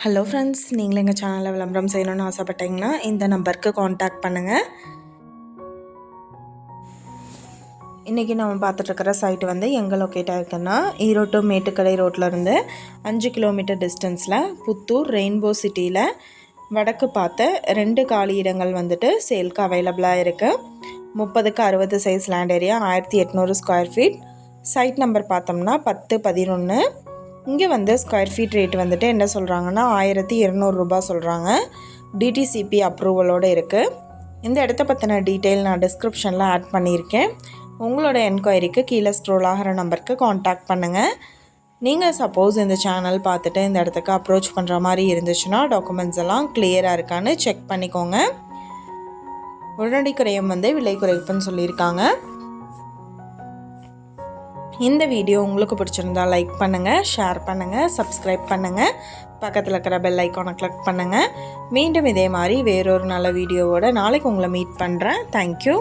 Hello friends, நீங்களும் எங்கள் சேனலில் விளம்பரம் செய்யணும்னு ஆசைப்பட்டீங்கன்னா இந்த நம்பருக்கு காண்டாக்ட் பண்ணுங்கள். இன்றைக்கி நம்ம பார்த்துட்ருக்கிற சைட் வந்து எங்கே லொக்கேட் ஆகிருக்குன்னா, ஈரோடு டு மேட்டுக்கடை ரோட்லேருந்து 5 கிலோமீட்டர் டிஸ்டன்ஸில் புத்தூர் ரெயின்போ சிட்டியில் வடக்கு பார்த்த 2 காலி இடங்கள் வந்துட்டு சேல்க்கு அவைலபிளாக இருக்குது. 30க்கு 60 size land area, 1800 square feet. Site number பார்த்தோம்னா 1011. இங்கே வந்து ஸ்கொயர் ஃபீட் ரேட் வந்துட்டு என்ன சொல்கிறாங்கன்னா 1200 ரூபாய் சொல்கிறாங்க. டிடிசிபி அப்ரூவலோடு இருக்குது. இந்த இடத்த பற்றின டீட்டெயில் நான் டிஸ்கிரிப்ஷனில் ஆட் பண்ணியிருக்கேன். உங்களோட என்கொயரிக்கு கீழே ஸ்க்ரோல் ஆகிற நம்பருக்கு காண்டாக்ட் பண்ணுங்கள். நீங்கள் சப்போஸ் இந்த சேனல் பார்த்துட்டு இந்த இடத்துக்கு அப்ரோச் பண்ணுற மாதிரி இருந்துச்சுன்னா டாக்குமெண்ட்ஸ் எல்லாம் கிளியராக இருக்கான்னு செக் பண்ணிக்கோங்க. உடனடி கிரயம் வந்து விலை குறைப்புன்னு சொல்லியிருக்காங்க. இந்த வீடியோ உங்களுக்கு பிடிச்சிருந்தா லைக் பண்ணுங்கள், ஷேர் பண்ணுங்கள், சப்ஸ்கிரைப் பண்ணுங்கள், பக்கத்தில் இருக்கிற பெல் ஐக்கானை கிளிக் பண்ணுங்கள். மீண்டும் இதே மாதிரி வேறொரு நல்ல வீடியோவோட நாளைக்கு உங்களை மீட் பண்ணுறேன். தேங்க்யூ.